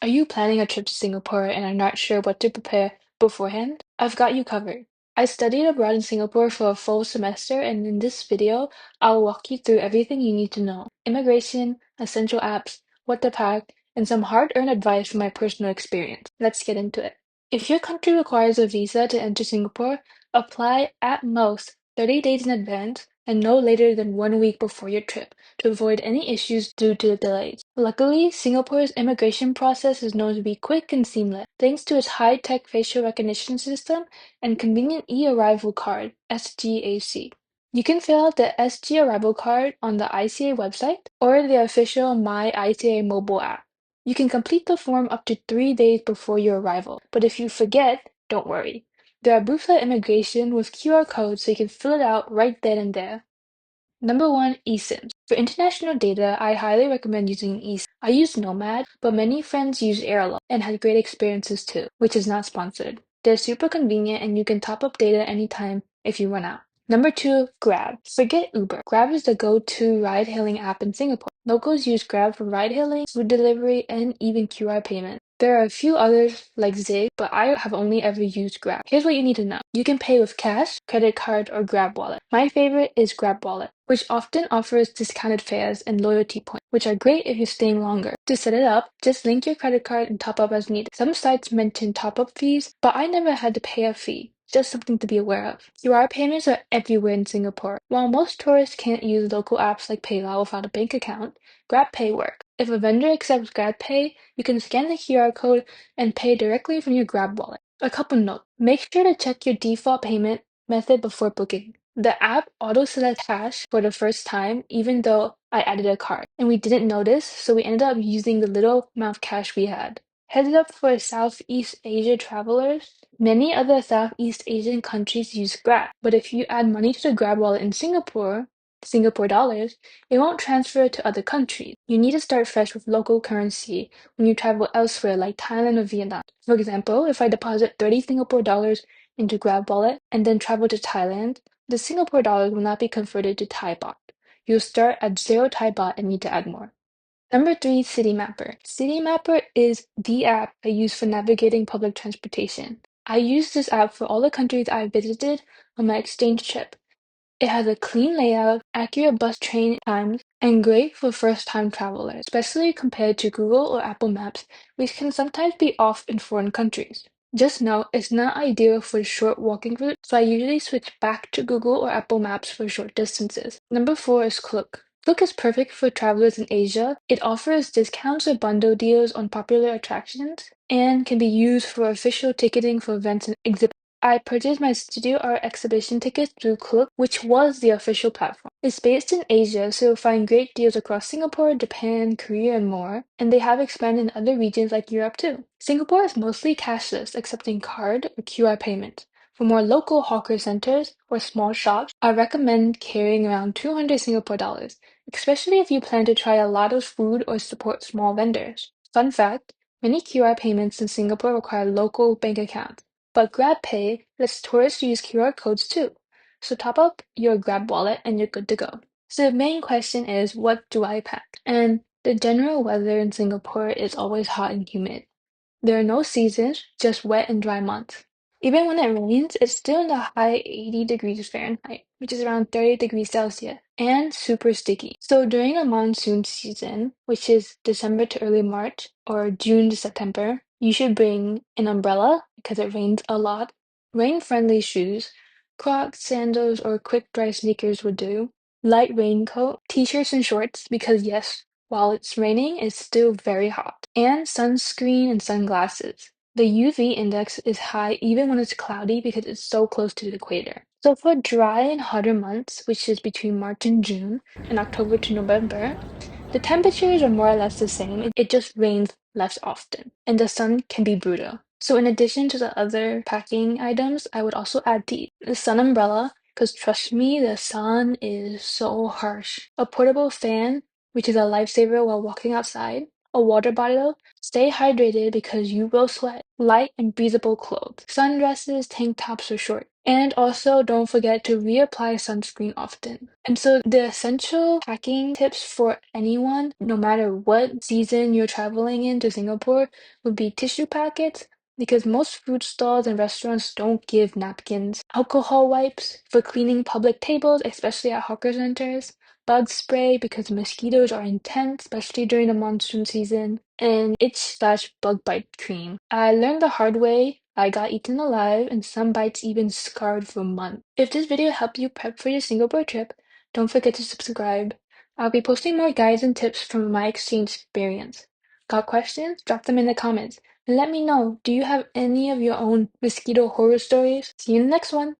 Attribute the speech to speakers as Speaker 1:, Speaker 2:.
Speaker 1: Are you planning a trip to Singapore and are not sure what to prepare beforehand? I've got you covered. I studied abroad in Singapore for a full semester, and in this video, I'll walk you through everything you need to know: immigration, essential apps, what to pack, and some hard-earned advice from my personal experience. Let's get into it. If your country requires a visa to enter Singapore, apply at most 30 days in advance and no later than 1 week before your trip to avoid any issues due to delays. Luckily, Singapore's immigration process is known to be quick and seamless, thanks to its high-tech facial recognition system and convenient e-arrival card (SGAC). You can fill out the SG Arrival card on the ICA website or the official My ICA mobile app. You can complete the form up to 3 days before your arrival, but if you forget, don't worry. There are booths at immigration with QR codes so you can fill it out right then and there. Number 1, eSIMs. For international data, I highly recommend using eSIM. I use Nomad, but many friends use Airlo and had great experiences too, which is not sponsored. They're super convenient and you can top up data anytime if you run out. Number 2, Grab. Forget Uber. Grab is the go-to ride-hailing app in Singapore. Locals use Grab for ride-hailing, food delivery, and even QR payment. There are a few others like Zig, but I have only ever used Grab. Here's what you need to know. You can pay with cash, credit card, or Grab Wallet. My favorite is Grab Wallet, which often offers discounted fares and loyalty points, which are great if you're staying longer. To set it up, just link your credit card and top up as needed. Some sites mention top-up fees, but I never had to pay a fee. Just something to be aware of. QR payments are everywhere in Singapore. While most tourists can't use local apps like PayLah without a bank account, GrabPay works. If a vendor accepts GrabPay, you can scan the QR code and pay directly from your Grab wallet. A couple notes. Make sure to check your default payment method before booking. The app auto-selects cash for the first time, even though I added a card, and we didn't notice, so we ended up using the little amount of cash we had. Heads up for Southeast Asia travelers. Many other Southeast Asian countries use Grab, but if you add money to the Grab wallet in Singapore dollars, it won't transfer to other countries. You need to start fresh with local currency when you travel elsewhere like Thailand or Vietnam. For example, if I deposit 30 Singapore dollars into Grab wallet and then travel to Thailand, the Singapore dollars will not be converted to Thai baht. You'll start at 0 Thai baht and need to add more. Number 3, Citymapper. Citymapper is the app I use for navigating public transportation. I use this app for all the countries I visited on my exchange trip. It has a clean layout, accurate bus train times, and great for first-time travelers, especially compared to Google or Apple Maps, which can sometimes be off in foreign countries. Just note, it's not ideal for short walking routes, so I usually switch back to Google or Apple Maps for short distances. Number 4 is Klook. Klook is perfect for travelers in Asia. It offers discounts or bundle deals on popular attractions and can be used for official ticketing for events and exhibits. I purchased my Studio Art exhibition tickets through Klook, which was the official platform. It's based in Asia, so you'll find great deals across Singapore, Japan, Korea, and more, and they have expanded in other regions like Europe too. Singapore is mostly cashless, accepting card or QR payments. For more local hawker centers or small shops, I recommend carrying around 200 Singapore dollars, especially if you plan to try a lot of food or support small vendors. Fun fact, many QR payments in Singapore require local bank accounts. But GrabPay lets tourists use QR codes too. So top up your Grab wallet and you're good to go. So the main question is, what do I pack? And the general weather in Singapore is always hot and humid. There are no seasons, just wet and dry months. Even when it rains, it's still in the high 80 degrees Fahrenheit, which is around 30 degrees Celsius, and super sticky. So during a monsoon season, which is December to early March or June to September, you should bring an umbrella because it rains a lot, rain-friendly shoes, Crocs, sandals, or quick dry sneakers would do, light raincoat, t-shirts and shorts because yes, while it's raining, it's still very hot, and sunscreen and sunglasses. The UV index is high even when it's cloudy because it's so close to the equator. So for dry and hotter months, which is between March and June and October to November, the temperatures are more or less the same. It just rains less often, and the sun can be brutal. So in addition to the other packing items, I would also add the sun umbrella, because trust me, the sun is so harsh. A portable fan, which is a lifesaver while walking outside, a water bottle, stay hydrated because you will sweat, light and breathable clothes, sundresses, tank tops or shorts. And also don't forget to reapply sunscreen often. And so the essential packing tips for anyone, no matter what season you're traveling into Singapore, would be tissue packets, because most food stalls and restaurants don't give napkins, alcohol wipes for cleaning public tables, especially at hawker centers, bug spray because mosquitoes are intense, especially during the monsoon season, and itch/bug bite cream. I learned the hard way. I got eaten alive, and some bites even scarred for months. If this video helped you prep for your Singapore trip, don't forget to subscribe. I'll be posting more guides and tips from my exchange experience. Got questions? Drop them in the comments. And let me know, do you have any of your own mosquito horror stories? See you in the next one!